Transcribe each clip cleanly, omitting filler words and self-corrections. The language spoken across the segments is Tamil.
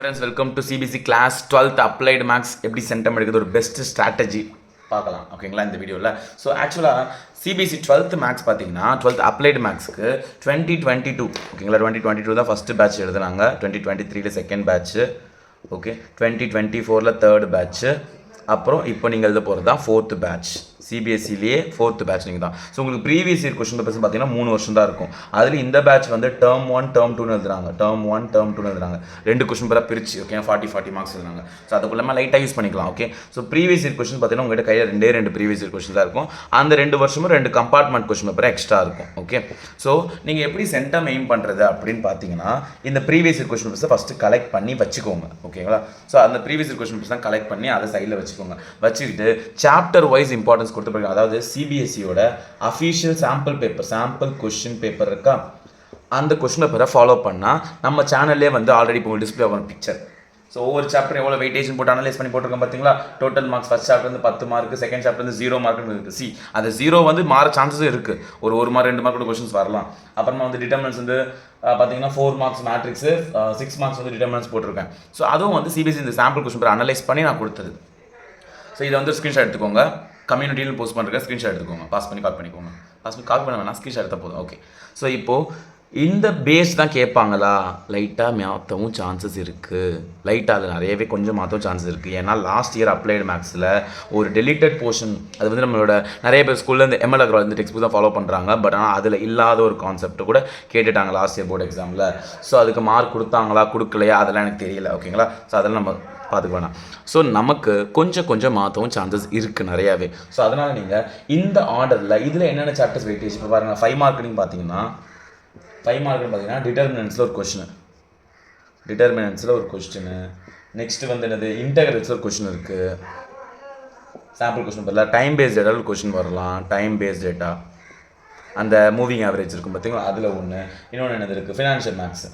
Friends, welcome to CBC class 12th applied maths எப்படி சென்டம் எடுக்கிறது ஒரு பெஸ்ட் ஸ்ட்ராட்டஜி பார்க்கலாம் ஓகேங்களா இந்த வீடியோவில். ஸோ ஆக்சுவலாக சிபிஎஸ்சி 12th மேக்ஸ் பார்த்தீங்கன்னா 12th அப்ளைடு மேக்ஸ்க்கு 2022 ஓகேங்களா 2022 தான் ஃபஸ்ட்டு பேட்ச் எழுதுனாங்க, 2023 second batch, okay 2024 third batch, அப்புறம் இப்போ நீங்கள் எழுத போகிறது தான் ஃபோர்த்து பேட்ச். சிபிஎஸ்சிலேயே ஃபோர்த்து பேட்ச் நீங்கள் தான். ஸோ உங்களுக்கு ப்ரீவியஸ் இயர் கொஸ்டின் பேப்பர்ஸ் பார்த்தீங்கன்னா 3 வருஷம் தான் இருக்கும். அதில் இந்த பேட்ச் வந்து டேர்ம் 1 டேர்ம் 2னு எழுதுறாங்க, டேர்ம் 1 டேர்ம் 2னு எழுதுறாங்க, 2 கொஸ்டின் பேராக பிரிச்சு ஓகே 40 மார்க்ஸ் எழுதுறாங்க. ஸோ அதுக்குள்ளே லைட்டாக யூஸ் பண்ணிக்கலாம். Okay so previous year question பார்த்தீங்கன்னா உங்கள்கிட்ட கையில் ரெண்டு ப்ரீவியஸ் இயர் கொஸ்டின் தான் இருக்கும். அந்த 2 வருஷமும் 2 கம்பார்ட்மெண்ட் கொஸ்டின் பேப்பர் எக்ஸ்ட்ரா இருக்கும். ஓகே ஸோ நீங்கள் எப்படி சென்டம் எய்ம் பண்ணுறது அப்படின்னு பார்த்தீங்கன்னா இந்த ப்ரீவியஸ் இயர் கொஸ்டின் பேப்பர்ஸை ஃபஸ்ட்டு கலெக்ட் பண்ணி வச்சுக்கோங்க ஓகேங்களா. ஸோ அந்த ப்ரீவியஸ் இயர் கொஸ்டின் பேப்பர்ஸ் தான் கலெக்ட் பண்ணி அதை சைடில் வச்சுக்கோங்க. வச்சுக்கிட்டு சாப்டர் வைஸ் இம்பார்ட்டன்ஸ் கொடுத்து படிக்கணும். அதாவது சிபிஎஸ்சியோட official sample paper, sample question paper இருக்கா, அந்த கொஸ்டின் பேப்பரை ஃபாலோ பண்ணால் நம்ம சேனல்லே வந்து ஆல்ரெடி இப்போ டிஸ்பிளே ஆகும் பிக்சர். ஸோ ஒவ்வொரு சாப்டர் எவ்வளோ வெயிட்டேஜ் போட்டு அனலைஸ் பண்ணி போட்டிருக்கோம் பார்த்தீங்களா. டோட்டல் மார்க்ஸ் ஃபஸ்ட் சாப்டர் வந்து 10 மார்க், செகண்ட் சாப்டர் வந்து 0 மார்க்னு இருக்குது. சி அந்த 0 வந்து மாற சான்சஸும் இருக்குது, ஒரு மார்க் 2 மார்க் கொஸ்டின்ஸ் வரலாம். அப்புறமா வந்து டிட்டர்மினன்ஸ் வந்து பார்த்தீங்கன்னா 4 மார்க்ஸ் மேட்ரிக்ஸு, 6 மார்க்ஸ் வந்து டிட்டர்மினன்ஸ் போட்டிருக்கேன். ஸோ அதுவும் வந்து சிபிஎஸ்சி இந்த சாம்பிள் கொஸ்டின் பேப்பர் அனலைஸ் பண்ணி நான் கொடுத்தது. ஸோ இதை வந்து ஸ்க்ரீன்ஷாட் எடுத்துக்கோங்க, கம்யூனிட்டியில் போஸ்ட் பண்ணுறேன், ஸ்க்ரீன்ஷாட் எடுத்துக்கோங்க, பாஸ் பண்ணி கால் பண்ணிக்கோங்க. பாஸ் பண்ணி கால் பண்ண வேணாம், ஸ்க்ரீன்ஷாட் எடுத்தால் போதும். ஓகே ஸோ இப்போது இந்த பேஸ் தான் கேட்பாங்களா, லைட்டாக மாற்றவும் சான்சஸ் இருக்குது. லைட்டாக அது நிறையவே கொஞ்சம் மாற்றவும் சான்சஸ் இருக்குது. ஏன்னா லாஸ்ட் இயர் அப்ளைடு மேக்ஸில் ஒரு டெலிட்டட் போர்ஷன், அது வந்து நம்மளோட நிறைய பேர் ஸ்கூலில் இந்த எம்எல் அகர்வால் இந்த டெக்ஸ்ட் புக் தான் ஃபாலோ பண்ணுறாங்க. பட் ஆனால் அதில் இல்லாத ஒரு கான்செப்ட் கூட கேட்டுட்டாங்க லாஸ்ட் இயர் போர்டு எக்ஸாமில். ஸோ அதுக்கு மார்க் கொடுத்தாங்களா கொடுக்கலையா அதெல்லாம் எனக்கு தெரியல ஓகேங்களா. ஸோ அதெல்லாம் நம்ம பார்த்துக்க வேணாம். ஸோ நமக்கு கொஞ்சம் மாற்றவும் சான்சஸ் இருக்குது நிறையாவே. ஸோ அதனால் நீங்கள் இந்த ஆர்டரில் இதில் என்னென்ன சாப்டர்ஸ் வெயிட்டேஜ் இப்போ பாருங்கள் 5 மார்க்குன்னு பார்த்தீங்கன்னா டிட்டர்மினன்ஸில் ஒரு கொஸ்டின், நெக்ஸ்ட் வந்து என்னது இன்டெகிரல்ஸில் ஒரு கொஸ்டின் இருக்குது, சாம்பிள் கொஸ்டின் பதிலாக டைம் பேஸ்ட் டேட்டா ஒரு கொஸ்டின் வரலாம். டைம் பேஸ்ட் டேட்டா அந்த மூவிங் ஆவரேஜ் இருக்கும் பார்த்தீங்களா, அதில் ஒன்று. இன்னொன்று என்னது இருக்குது ஃபினான்ஷியல் மேக்ஸ்.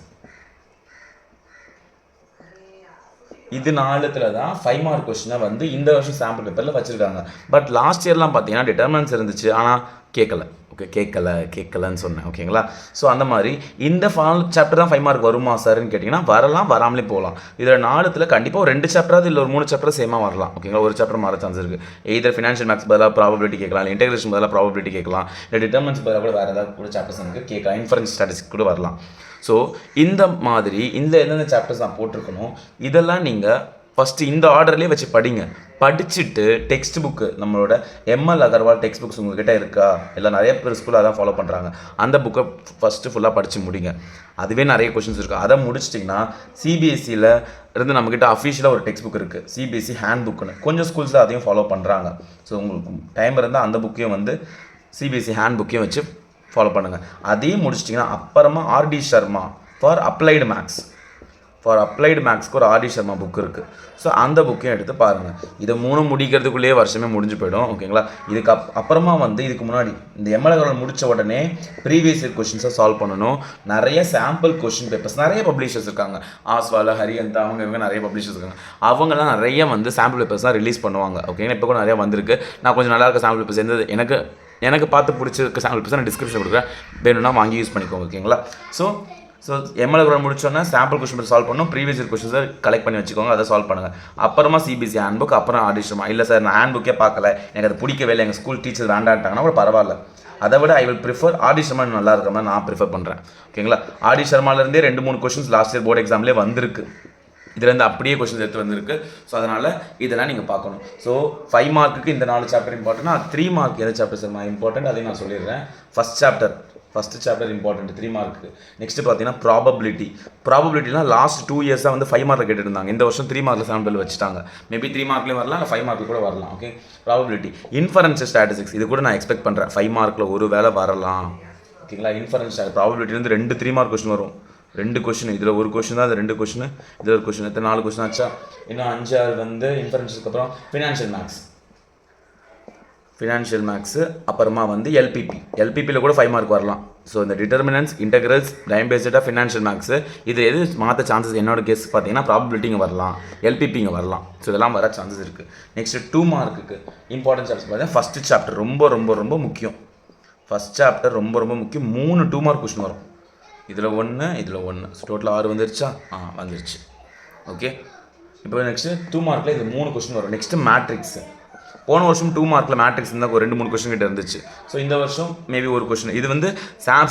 இது 4த்துல தான் 5 மார்க் கொஸ்டினை வந்து இந்த வருஷம் சாம்பிள் பேப்பரில் வச்சுருக்காங்க. பட் லாஸ்ட் இயர்லாம் பார்த்தீங்கன்னா டிட்டர்மினன்ஸ் இருந்துச்சு, ஆனால் கேட்கலன்னு சொன்னேன் ஓகேங்களா. ஸோ அந்த மாதிரி இந்த சாப்டர் தான் 5 மார்க் வருமா சார்ன்னு கேட்டிங்கன்னா வரலாம், வராமலே போகலாம். இதில் 4த்துல கண்டிப்பாக ஒரு 2 சாப்டராது இல்லை ஒரு 3 சாப்டர் சேமாக வரலாம் ஓகேங்களா. ஒரு சாப்டர் மாற சான்ஸ் இருக்குது. எய்தர் ஃபினான்ஷியல் மேக்ஸ் பதிலாக ப்ராபபிலிட்டி கேட்கலாம், இல்லை இன்டெகிரேஷன் பதிலாக ப்ராபபிலிட்டி கேட்கலாம், இல்லை டிட்டர்மினன்ஸ் பதிலாக கூட வேறு ஏதாவது கூட சாப்டர்ஸ் எனக்கு கேட்கலாம், இன்ஃபரன்ஸ் ஸ்டாட்டிஸ்டிக்ஸ் கூட வரலாம். ஸோ இந்த மாதிரி எந்தெந்த சாப்டர்ஸ் நான் போட்டிருக்கணும் இதெல்லாம் நீங்கள் ஃபஸ்ட்டு இந்த ஆர்டர்லேயே வச்சு படிங்க. படிச்சுட்டு டெக்ஸ்ட் புக்கு நம்மளோட எம்எல் அகர்வால் டெக்ஸ்ட் புக்ஸ் உங்கள்கிட்ட இருக்கா, இல்லை நிறைய பேர் ஸ்கூலில் அதான் ஃபாலோ பண்ணுறாங்க, அந்த புக்கை ஃபஸ்ட்டு ஃபுல்லாக படித்து முடிங்க. அதுவே நிறைய கொஷின்ஸ் இருக்குது. அதை முடிச்சிட்டிங்கன்னா சிபிஎஸ்சியில் இருந்து நம்மக்கிட்ட அஃபிஷியலாக ஒரு டெக்ஸ்ட் புக் இருக்குது, சிபிஎஸ்சி ஹேண்ட் புக்குன்னு. கொஞ்சம் ஸ்கூல்ஸில் அதையும் ஃபாலோ பண்ணுறாங்க. ஸோ உங்களுக்கு டைம் இருந்தால் அந்த புக்கையும் வந்து சிபிஎஸ்சி ஹேண்ட் புக்கையும் வச்சு ஃபாலோ பண்ணுங்கள். அதையும் முடிச்சிட்டிங்கன்னா அப்புறமா ஆர்டி சர்மா ஃபார் அப்ளைடு மேக்ஸ்க்கு ஒரு ஆர்டி சர்மா புக் இருக்குது. ஸோ அந்த புக்கையும் எடுத்து பாருங்கள். இதை 3 முடிக்கிறதுக்குள்ளேயே வருஷமே முடிஞ்சு போயிடும் ஓகேங்களா. இதுக்கு அப்புறமா வந்து இதுக்கு முன்னாடி இந்த எம்எல்ஏ முடித்த உடனே ப்ரீவியஸ் இயர் கொஸ்டின்ஸை சால்வ் பண்ணணும். நிறைய சாம்பிள் கொஸ்டின் பேப்பர்ஸ் நிறைய பப்ளிஷர்ஸ் இருக்காங்க, ஆஸ்வால், ஹரியந்தா, அவங்க நிறைய பப்ளிஷர்ஸ் இருக்காங்க. அவங்களாம் நிறைய வந்து சாம்பிள் பேப்பர்ஸ் தான் ரிலீஸ் பண்ணுவாங்க ஓகேங்களா. இப்போ கூட நிறையா வந்திருக்கு. நான் கொஞ்சம் நல்லா இருக்க சாம்பிள் பேப்பர்ஸ் எந்த எனக்கு பார்த்து பிடிச்சிருக்க சாம்பிள் பேப்பர்ஸ் நான் டிஸ்கிரிப்ஷன் கொடுக்குறேன், வேணும்னா வாங்கி யூஸ் பண்ணிக்கோங்க ஓகேங்களா. ஸோ எம்எல்ஏ முடிச்சோன்னா சாம்பிள் கொஸ்டின் சால்வ் பண்ணணும், ப்ரீவியஸ் இயர் கொஸ்டின்ஸை கலெக்ட் பண்ணி வச்சுக்கோங்க, அதை சால்வ் பண்ணுங்கள். அப்புறமா சிபிஎஸ்சி ஹேண்ட் புக், அப்புறம் ஆடிஷமா. இல்லை சார் நான் ஹேண்ட் புக்கே பார்க்கல, எனக்கு அது பிடிக்கவே இல்லை, எங்கள் ஸ்கூல் டீச்சர் வேண்டான்ட்டாங்கன்னா கூட பரவாயில்ல. அதை விட ஐ வில் ப்ரிஃபர் ஆடி சர்மா நல்லா இருக்கிற மாதிரி நான் ப்ரிஃபர் பண்ணுறேன் ஓகேங்களா. ஆடி சர்மாலேருந்தே 2-3 கொஸ்டின்ஸ் லாஸ்ட் இயர் போர்டு எக்ஸாம்லேயே வந்திருக்கு, இதுலேருந்து அப்படியே கொஸ்டின்ஸ் எடுத்து வந்திருக்கு. ஸோ அதனால் இதெல்லாம் நீங்கள் பார்க்கணும். ஸோ 5 மார்க்குக்கு இந்த 4 சாப்டர் இம்பார்ட்டன்ட். 3 மார்க் எந்த சாப்டர் சார் இம்பார்ட்டன்ட் அதையும் நான் சொல்லிடுறேன். First chapter important 3 mark. Next பார்த்தீங்கன்னா ப்ராபபிலிட்டிலாம் லாஸ்ட் 2 இயர்ஸாக வந்து 5 மார்க்கில் கேட்டுருந்தாங்க. இந்த வருஷம் 3 மார்க்கில் சாம்பிள் வச்சுட்டாங்க. மேபி 3 மார்க்லேயும் வரலாம், இல்லை 5 மார்க்கில் கூட வரலாம். Okay probability. இன்ஃபரன்ஸ் ஸ்டாட்டிஸ்டிக்ஸ் இது கூட நான் எக்ஸ்பெக்ட் பண்ணுறேன் 5 மார்க்கில் ஒரு வேளை வரலாம் ஓகேங்களா. இன்ஃபரன்ஸ் ப்ராபபிலிட்டிலேருந்து 2 3 மார்க் கொஸ்டின் வரும். 2 கொஸ்டின், இதில் ஒரு கொஸ்டின் தான், அது 2 கொஸ்டின், இதில் ஒரு கொஸ்டின், எத்தனை 4 கொஸ்டின் ஆச்சா. இன்னும் 5 வந்து இன்ஃபரன்ஸுக்கு அப்புறம் ஃபினான்ஷியல் மேக்ஸு, அப்புறமா வந்து எல்பிபியில் கூட 5 மார்க் வரலாம். ஸோ இந்த determinants, integrals, time paste data, financial maths இது எது மாற்ற சான்சஸ் என்னோட கேஸ் பார்த்தீங்கன்னா ப்ராபபிலிட்டிங்க வரலாம், எல்பிபிங்க வரலாம். ஸோ இதெல்லாம் வர சான்சஸ் இருக்குது. நெக்ஸ்ட் 2 மார்க்குக்கு இம்பார்ட்டன்ட் சாப்டர்ஸ் பார்த்தீங்கன்னா ஃபஸ்ட்டு சாப்டர் ரொம்ப முக்கியம். ஃபஸ்ட் சாப்டர் ரொம்ப முக்கியம். 3 2 மார்க் கொஸ்டின் வரும். இதில் 1 ஸோ டோட்டல் 6 வந்துருச்சா? வந்துருச்சு. ஓகே. இப்போ நெக்ஸ்ட்டு 2 மார்க்கில் இது 3 கொஸ்டின் வரும். Next matrix. போன வருஷம் 2 மார்க்கில் மேட்ரிக்ஸ் இருந்தால் ஒரு 2-3 கொஸ்டின் கிட்ட இருந்துச்சு. ஸோ இந்த வருஷம் மேபி ஒரு கொஸ்டின். இது வந்து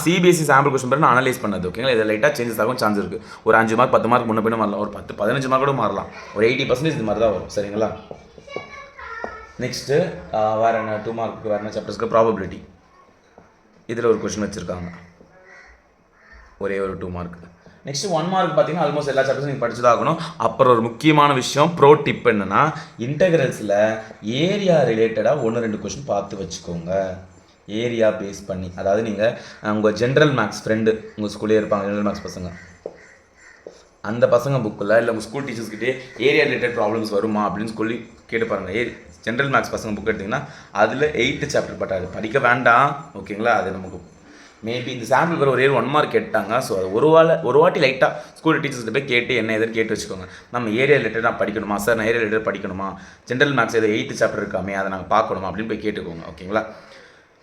சிபிஎஸ்சி சாம்பிள் கொஸ்டின் பேர் நான் அனலைஸ் பண்ணது. ஓகேங்களா, இதில் லைட்டாக சேஞ்சஸ் ஆகும் சான்ஸ் இருக்குது. ஒரு 5 மார்க் 10 மார்க் முன்ன பின்ன மாறலாம், ஒரு 10-15 மார்க் கூட மாறலாம். ஒரு 80% இது மாதிரி தான் வரும். சரிங்களா. நெக்ஸ்ட்டு வேறு என்ன 2 மார்க்கு வேறு என்ன சாப்டர்ஸ்க்கு ப்ராபபிலிட்டி. இதில் ஒரு கொஸ்டின் வச்சுருக்காங்க, ஒரே ஒரு 2 மார்க். நெக்ஸ்ட் 1 மார்க் பார்த்தீங்கன்னா ஆல்மோஸ்ட் எல்லா சாப்டர்ஸும் நீங்கள் படிச்சுதாகணும். அப்புறம் ஒரு முக்கியமான விஷயம் ப்ரோ டிப் என்னென்னா, இன்டெகிரல்ஸில் ஏரியா ரிலேட்டடாக 1-2 கொஸ்டின் பார்த்து வச்சுக்கோங்க. ஏரியா பேஸ் பண்ணி, அதாவது நீங்கள் உங்கள் ஜென்ரல் மேக்ஸ் ஃப்ரெண்டு உங்கள் ஸ்கூல்லே இருப்பாங்க ஜென்ரல் மேக்ஸ் பசங்க, அந்த பசங்க புக்கில் இல்லை உங்கள் ஸ்கூல் டீச்சர்ஸ்கிட்டே ஏரியா ரிலேட்டட் ப்ராப்ளம்ஸ் வருமா அப்படின்னு சொல்லி கேட்டு பாருங்கள். ஜென்ரல் மேக்ஸ் பசங்க புக் எடுத்திங்கன்னா அதில் 8th சாப்டர் பட்டாது படிக்க வேண்டாம். ஓகேங்களா, அது நமக்கு மேபி இந்த சாம்பிள் பேர் ஒரே 1 மார்க் கேட்டாங்க. ஸோ அது ஒரு வாட்டி லைட்டாக ஸ்கூல் டீச்சர்ஸ்கிட்ட போய் கேட்டு என்ன எதுன்னு கேட்டு வச்சுக்கோங்க. நம்ம ஏரியா ரிலேட்டட் நான் படிக்கணுமா சார், நான் ஏரியா ரிலேட்டட் படிக்கணுமா, ஜென்ரல் மேக்ஸ் எது 8th சாப்டர் இருக்காமே அதை நாங்கள் பார்க்கணுமா அப்படின்னு போய் கேட்டுக்கோங்க. ஓகேங்களா,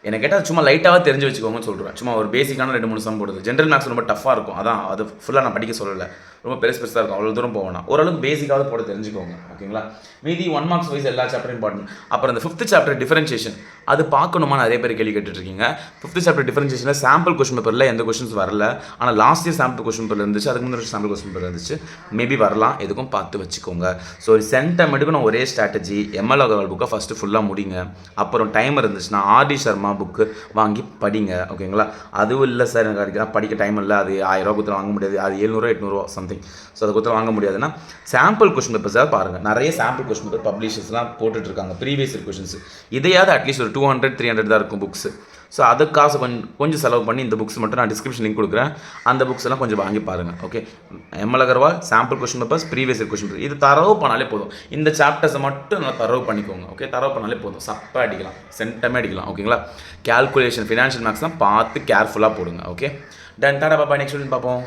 என்ன கேட்டால் சும்மா லைட்டாக தெரிஞ்சு வச்சுக்கோங்கன்னு சொல்கிறேன். சும்மா ஒரு பேசிக்கான 2-3 சம் போடுது. ஜென்ரல் மேக்ஸ் ரொம்ப டஃப்பாக இருக்கும், அதான் அது ஃபுல்லாக நான் படிக்க சொல்லலை. ரொம்ப பெருசாக இருக்கும், அவ்வளோ தூரம் போகணும். ஓரளவுக்கு பேசிக்காவது போட தெரிஞ்சுக்கோங்க. ஓகேங்களா, மீதி 1 மார்க்ஸ் வைஸ் எல்லா சாப்டரும் இம்பார்ட்டன்ட். அப்புறம் இந்த 5th சாப்டர் டிஃபரன்ஷியேஷன் அது பார்க்கணுமா நிறைய பேர் கேள்வி கேட்டுட்ருக்கீங்க. 5th சாப்டர் டிஃபரன்ஷியேஷனில் சாம்பிள் கொஸ்டின் பேப்பரில் எந்த கொஸ்டின்ஸ் வரல. ஆனால் last year sample question paper இருந்துச்சு, அதுக்கு முன்னாடி சாம்பிள் கொஸ்டின் பேப்பர் இருந்துச்சு. மேபி வரலாம், எதுக்கும் பார்த்து வச்சுக்கோங்க. ஸோ ஒரு சென்டமெண்ட்டுக்கு நான் ஒரே ஸ்ட்ராட்டஜி, எம்எல் அகர்வால் புக்கை ஃபஸ்ட்டு ஃபுல்லாக முடிங்க. அப்புறம் டைம் இருந்துச்சுன்னா ஆர்டி சர்மா புக்கு வாங்கி படிங்க. ஓகேங்களா, அதுவும் இல்லை சார் எனக்கு படிக்க டைம் இல்லை, அது 1000 கொடுத்து வாங்க முடியாது, அது 700-800 சம்திங், ஸோ அதை கொடுத்து வாங்க முடியாதுன்னா சாம்பிள் கொஸ்டின் பேப்பர்ஸாக பாருங்கள். நிறைய சாம்பிள் கொஸ்டின் பேப்பர் பப்ளிஷர்ஸ்லாம் போட்டுட்ருக்காங்க, ப்ரீவியஸ் இயர் கொஸ்டின்ஸ். இதையாவது அட்லீஸ்ட் ஒரு 200-300 தான் இருக்கும் புக்ஸ். ஸோ அதுக்கு காசு கொஞ்சம் செலவு பண்ணி இந்த புக்ஸ் மட்டும் நான் டிஸ்கிரிப்ஷன் லிங்க் கொடுக்குறேன், அந்த புக்ஸ் எல்லாம் கொஞ்சம் வாங்கி பாருங்கள். Okay, ML Agarwal sample question papers, previous year question paper, இது தரவு பண்ணாலே போதும். இந்த சாப்டர்ஸை மட்டும் நல்லா தரவு பண்ணிக்கோங்க. ஓகே, தரவு பண்ணாலே போதும், சப்பாக அடிக்கலாம், சென்டமே அடிக்கலாம். ஓகேங்களா, கேல்குலேஷன் ஃபினான்ஷியல் மேக்ஸ் தான் பார்த்து கேர்ஃபுல்லாக போடுங்க. Okay, ton. டாடா, பாப்பா. நெக்ஸ்ட் வீடியோ பார்ப்போம்.